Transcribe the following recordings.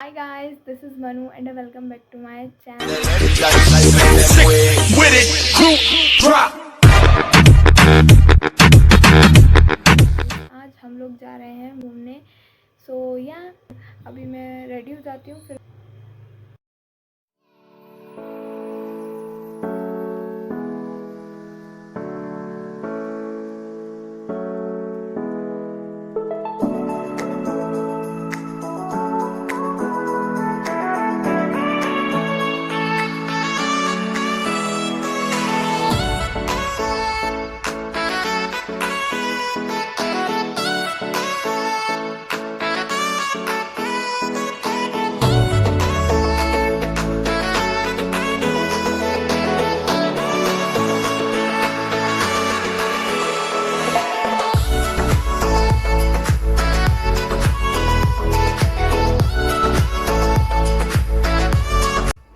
Hi guys, this is Manu and welcome back to my channel. आज हम लोग जा रहे हैं घूमने। अभी मैं रेडी हो जाती हूँ फिर।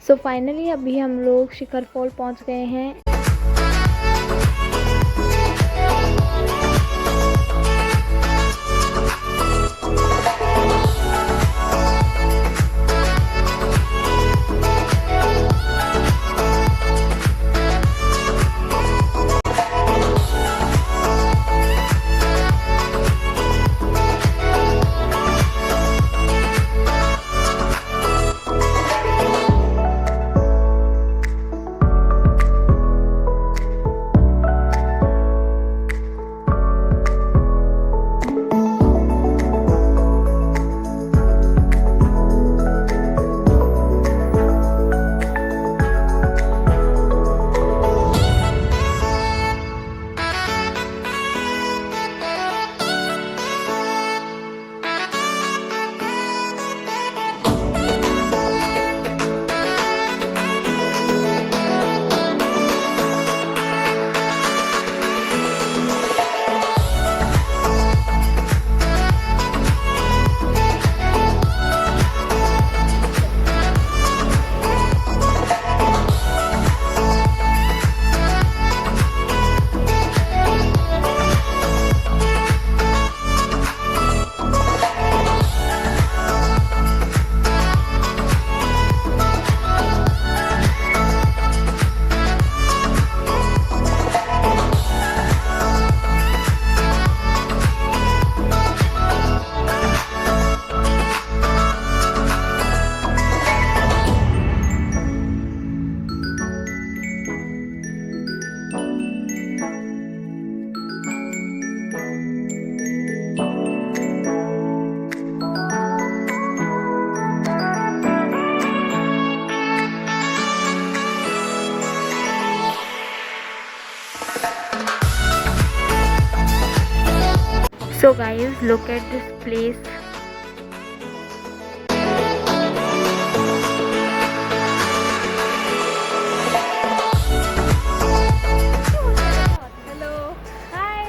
सो फाइनली अभी हम लोग शिखर फॉल पहुंच गए हैं। So guys, look at this place. Hello. Hi.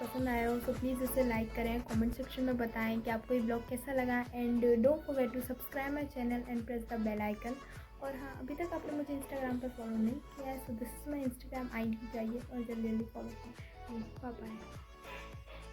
पसंद आया हो तो प्लीज़ इसे लाइक करें, कमेंट सेक्शन में बताएं कि आपको ये ब्लॉग कैसा लगा and don't forget to subscribe my channel and press the bell icon. और हाँ, अभी तक आपने मुझे इंस्टाग्राम पर फॉलो नहीं किया है so this is my Instagram ID, जाइए और जल्दी जल्दी फॉलो करें। Bye bye.